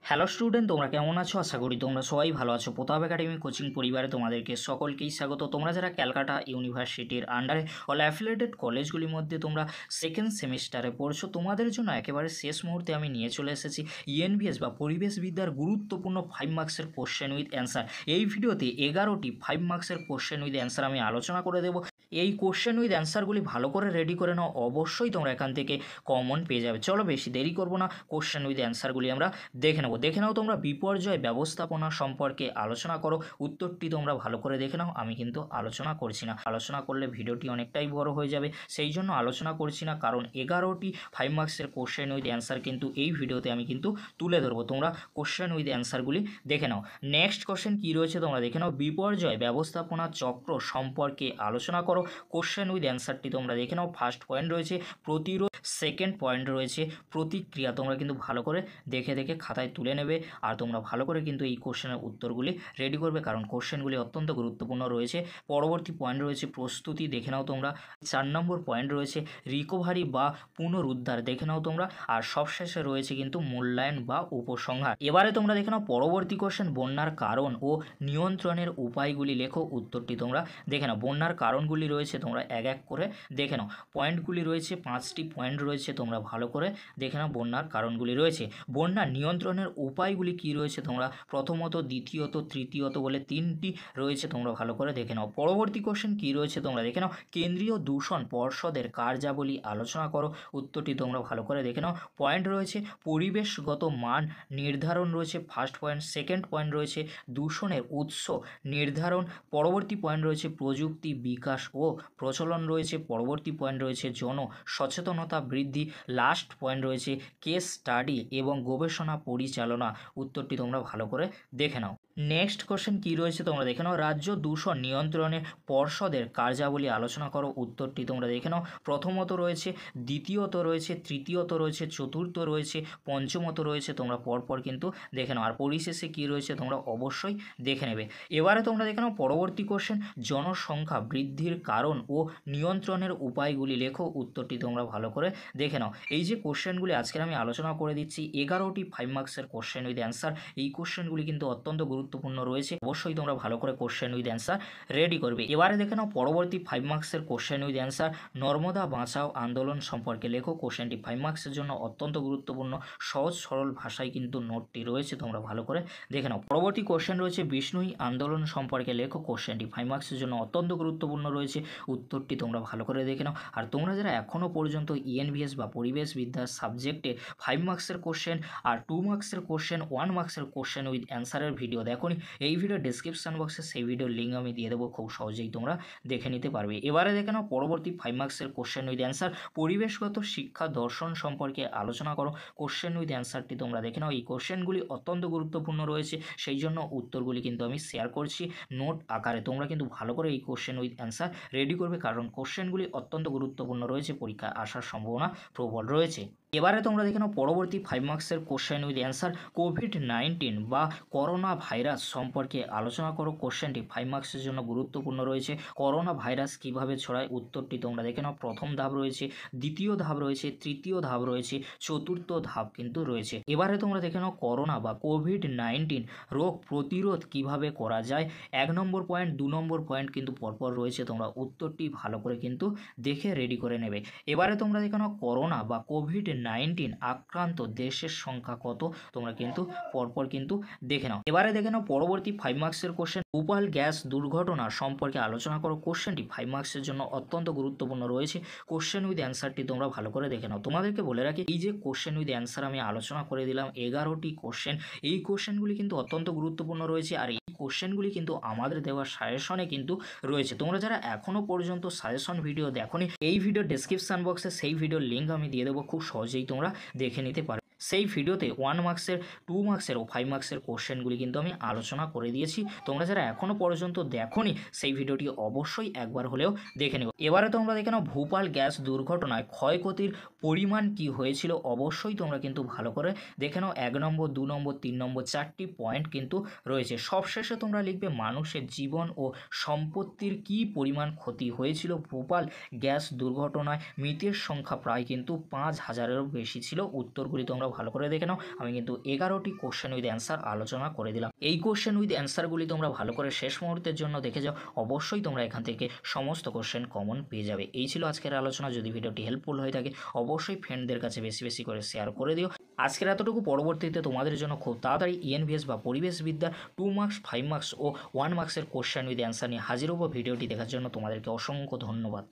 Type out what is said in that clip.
Hello student, তোমরা কেমন আছো? আশা করি তোমরা সবাই ভালো আছো। প্রতাপ একাডেমি কোচিং পরিবারে তোমাদেরকে সকলকেই স্বাগত। তোমরা যারা ক্যালকাটা ইউনিভার্সিটির আন্ডারে অল অ্যাফিলিয়েটেড কলেজগুলির মধ্যে তোমরা সেকেন্ড সেমিস্টারে পড়ছো, তোমাদের জন্য একেবারে শেষ মুহূর্তে আমি নিয়ে চলে এসেছি ইএনভিএস বা পরিবেশবিদ্যার গুরুত্বপূর্ণ 5 মার্কসের কোশ্চেন উইথ অ্যান্সার। এই ভিডিওতে 11টি 5 মার্কসের কোশ্চেন উইথ অ্যান্সার আমি আলোচনা করে দেবো। এই কোশ্চেন উইথ অ্যান্সারগুলি ভালো করে রেডি করে নাও, অবশ্যই তোমরা এখান থেকে কমন পেয়ে যাবে। চলো বেশি দেরি করবো না, কোশ্চেন উইথ অ্যান্সারগুলি আমরা দেখে নাও। তোমরা বিপর্যয় ব্যবস্থাপনা সম্পর্কে আলোচনা করো, উত্তরটি তোমরা ভালো করে দেখে নাও। আমি কিন্তু আলোচনা করছি না, আলোচনা করলে ভিডিওটি অনেকটাই বড় হয়ে যাবে, সেই জন্য আলোচনা করছি না। কারণ 11টি 5 মার্কসের কোশ্চেন উইথ অ্যান্সার কিন্তু এই ভিডিওতে আমি কিন্তু তুলে ধরবো। তোমরা কোশ্চেন উইথ অ্যান্সারগুলি দেখে নাও। নেক্সট কোশ্চেন কী রয়েছে তোমরা দেখে নাও। বিপর্যয় ব্যবস্থাপনা চক্র সম্পর্কে আলোচনা করো। কোশ্চেন উইথ অ্যান্সারটি তোমরা দেখে নাও। ফার্স্ট পয়েন্ট রয়েছে প্রতিরোধ, সেকেন্ড পয়েন্ট রয়েছে প্রতিক্রিয়া। তোমরা কিন্তু ভালো করে দেখে খাতায় তুলে নেবে, আর তোমরা ভালো করে কিন্তু এই কোশ্চেনের উত্তরগুলি রেডি করবে, কারণ কোশ্চেনগুলি অত্যন্ত গুরুত্বপূর্ণ রয়েছে। পরবর্তী পয়েন্ট রয়েছে প্রস্তুতি, দেখে নাও তোমরা। 4 নম্বর পয়েন্ট রয়েছে রিকভারি বা পুনরুদ্ধার, দেখে নাও তোমরা। আর সবশেষে রয়েছে কিন্তু মূল্যায়ন বা উপসংহার। এবারে তোমরা দেখে নাও পরবর্তী কোশ্চেন, বন্যার কারণ ও নিয়ন্ত্রণের উপায়গুলি লেখো। উত্তরটি তোমরা দেখে নাও। বন্যার কারণগুলি রয়েছে, তোমরা এক এক করে দেখে নাও। পয়েন্টগুলি রয়েছে 5টি পয়েন্ট রয়েছে, তোমরা ভালো করে দেখে নাও। বন্যার কারণগুলি রয়েছে। বন্যা নিয়ন্ত্রণের উপায়গুলি কি রয়েছে, তোমরা প্রথমত, দ্বিতীয়ত, তৃতীয়ত বলে 3টি রয়েছে, তোমরা ভালো করে দেখে নাও। পরবর্তী কোশ্চেন কি রয়েছে তোমরা দেখে নাও। কেন্দ্রীয় দূষণ পর্ষদের কার্যাবলী আলোচনা করো। উত্তরটি তোমরা ভালো করে দেখে নাও। পয়েন্ট রয়েছে পরিবেশগত মান নির্ধারণ রয়েছে, ফার্স্ট পয়েন্ট। সেকেন্ড পয়েন্ট রয়েছে দূষণের উৎস নির্ধারণ। পরবর্তী পয়েন্ট রয়েছে প্রযুক্তি বিকাশ ও প্রচলন রয়েছে। পরবর্তী পয়েন্ট রয়েছে জন সচেতনতা বৃদ্ধি। লাস্ট পয়েন্ট রয়েছে কেস স্টাডি এবং গবেষণা পরিচালনা। উত্তরটি তোমরা ভালো করে দেখে নাও। নেক্সট কোশ্চেন কী রয়েছে তোমরা দেখে নাও। রাজ্য দূষণ নিয়ন্ত্রণে পর্ষদের কার্যাবলী আলোচনা করো। উত্তরটি তোমরা দেখে নাও। প্রথমত রয়েছে, দ্বিতীয়ত রয়েছে, তৃতীয়ত রয়েছে, চতুর্থ রয়েছে, পঞ্চমত রয়েছে, তোমরা পরপর কিন্তু দেখে নাও। আর পরিশেষে কী রয়েছে তোমরা অবশ্যই দেখে নেবে। এবারে তোমরা দেখে নাও পরবর্তী কোশ্চেন, জনসংখ্যা বৃদ্ধির কারণ ও নিয়ন্ত্রণের উপায়গুলি লেখো। উত্তরটি তোমরা ভালো করে দেখে নাও। এই যে কোশ্চেনগুলি আজকের আমি আলোচনা করে দিচ্ছি, 11টি 5 মার্কসের কোশ্চেন উইথ অ্যান্সার। এই কোশ্চেনগুলি কিন্তু অত্যন্ত গুরুত্বপূর্ণ রয়েছে, অবশ্যই তোমরা ভালো করে কোশ্চেন উইথ অ্যান্সার রেডি করবে। এবারে দেখে নাও পরবর্তী 5 মার্কসের কোশ্চেন উইথ অ্যান্সার। নর্মদা বাঁচাও আন্দোলন সম্পর্কে লেখো। কোশ্চেনটি 5 মার্কসের জন্য অত্যন্ত গুরুত্বপূর্ণ, সহজ সরল ভাষায় কিন্তু নোটটি রয়েছে, তোমরা ভালো করে দেখে নাও। পরবর্তী কোশ্চেন রয়েছে বিষ্ণুই আন্দোলন সম্পর্কে লেখো। কোশ্চেনটি 5 মার্কসের জন্য অত্যন্ত গুরুত্বপূর্ণ রয়েছে, উত্তরটি তোমরা ভালো করে দেখে নাও। আর তোমরা যারা এখনও পর্যন্ত ইএনভিএস বা পরিবেশবিদ্যার সাবজেক্টে 5 মার্কসের কোশ্চেন আর 2 মার্কসের কোশ্চেন, 1 মার্কসের কোশ্চেন উইথ অ্যান্সারের ভিডিও দেখোনি, এই ভিডিও ডিসক্রিপশন বক্সে সেই ভিডিওর লিঙ্ক আমি দিয়ে দেবো, খুব সহজেই তোমরা দেখে নিতে পারবে। এবারে দেখে নাও পরবর্তী 5 মার্কসের কোশ্চেন উইথ অ্যান্সার। পরিবেশগত শিক্ষা দর্শন সম্পর্কে আলোচনা করো। কোশ্চেন উইথ অ্যান্সারটি তোমরা দেখে নাও। এই কোশ্চেনগুলি অত্যন্ত গুরুত্বপূর্ণ রয়েছে, সেই জন্য উত্তরগুলি কিন্তু আমি শেয়ার করছি নোট আকারে। তোমরা কিন্তু ভালো করে এই কোশ্চেন উইথ অ্যান্সার রেডি করবে, কারণ কোশ্চেনগুলি অত্যন্ত গুরুত্বপূর্ণ রয়েছে, পরীক্ষায় আসার সম্ভাবনা প্রবল রয়েছে। এবারে তোমরা দেখে নাও পরবর্তী 5 মার্কসের কোশ্চেন উইথ অ্যান্সার। কোভিড-19 বা করোনা ভাইরাস সম্পর্কে আলোচনা করো। কোশ্চেনটি 5 মার্কসের জন্য গুরুত্বপূর্ণ রয়েছে। করোনা ভাইরাস কিভাবে ছড়ায়, উত্তরটি তোমরা দেখে নাও। প্রথম ধাপ রয়েছে, দ্বিতীয় ধাপ রয়েছে, তৃতীয় ধাপ রয়েছে, চতুর্থ ধাপ কিন্তু রয়েছে। এবারে তোমরা দেখে নাও করোনা বা কোভিড-19 রোগ প্রতিরোধ কিভাবে করা যায়। 1 নম্বর পয়েন্ট, 2 নম্বর পয়েন্ট কিন্তু পরপর রয়েছে, তোমরা উত্তরটি ভালো করে কিন্তু দেখে রেডি করে নেবে। এবারে তোমরা দেখে নাও করোনা বা কোভিড-19 আক্রান্ত দেশের সংখ্যা কত, তোমরা কিন্তু পরপর কিন্তু দেখে নাও। এবারে দেখে নাও পরবর্তী 5 মার্কসের কোশ্চেন। ভোপাল গ্যাস দুর্ঘটনা সম্পর্কে আলোচনা করো। কোশ্চেনটি 5 মার্কসের জন্য অত্যন্ত গুরুত্বপূর্ণ রয়েছে। কোশ্চেন উইথ অ্যান্সারটি তোমরা ভালো করে দেখে নাও। তোমাদেরকে বলে রাখি, এই যে কোশ্চেন উইথ অ্যান্সার আমি আলোচনা করে দিলাম 11টি কোশ্চেন, এই কোশ্চেনগুলি কিন্তু অত্যন্ত গুরুত্বপূর্ণ রয়েছে, আর এই কোশ্চেনগুলি কিন্তু আমাদের দেওয়া সাজেশনে কিন্তু রয়েছে। তোমরা যারা এখনও পর্যন্ত সাজেশন ভিডিও দেখোনি, এই ভিডিও ডেসক্রিপশন বক্সে সেই ভিডিওর লিঙ্ক আমি দিয়ে দেবো, খুব সহজেই তোমরা দেখে নিতে পারো। সেই ভিডিওতে 1 মার্কসের, 2 মার্কসের ও 5 মার্কসের কোশ্চেনগুলি কিন্তু আমি আলোচনা করে দিয়েছি। তোমরা যারা এখনও পর্যন্ত দেখোনি, সেই ভিডিওটি অবশ্যই একবার হলেও দেখে নেব। এবারে তোমরা দেখে নাও ভোপাল গ্যাস দুর্ঘটনায় ক্ষয়ক্ষতির পরিমাণ কি হয়েছিল, অবশ্যই তোমরা কিন্তু ভালো করে দেখে নাও। 1 নম্বর, 2 নম্বর, 3 নম্বর, 4টি পয়েন্ট কিন্তু রয়েছে। সবশেষে তোমরা লিখবে মানুষের জীবন ও সম্পত্তির কি পরিমাণ ক্ষতি হয়েছিল ভোপাল গ্যাস দুর্ঘটনায়। মৃতের সংখ্যা প্রায় কিন্তু 5000-এরও বেশি ছিল। উত্তরগুলি তোমরা ভালো করে দেখে নাও। আমি কিন্তু 11টি কোশ্চেন উইথ অ্যান্সার আলোচনা করে দিলাম। এই কোশ্চেন উইথ অ্যান্সারগুলি তোমরা ভালো করে শেষ মুহূর্তের জন্য দেখে যাও, অবশ্যই তোমরা এখান থেকে সমস্ত কোশ্চেন কমন পেয়ে যাবে। এই ছিল আজকের আলোচনা। যদি ভিডিওটি হেল্পফুল হয়ে থাকে অবশ্যই ফ্রেন্ডদের কাছে বেশি বেশি করে শেয়ার করে দিও। আজকের এতটুকু, পরবর্তীতে তোমাদের জন্য খুব তাড়াতাড়ি ইএনভিএস বা পরিবেশবিদ্যা 2 মার্কস, 5 মার্কস ও 1 মার্কসের কোশ্চেন উইথ অ্যান্সার নিয়ে হাজির হবো। ভিডিওটি দেখার জন্য তোমাদেরকে অসংখ্য ধন্যবাদ।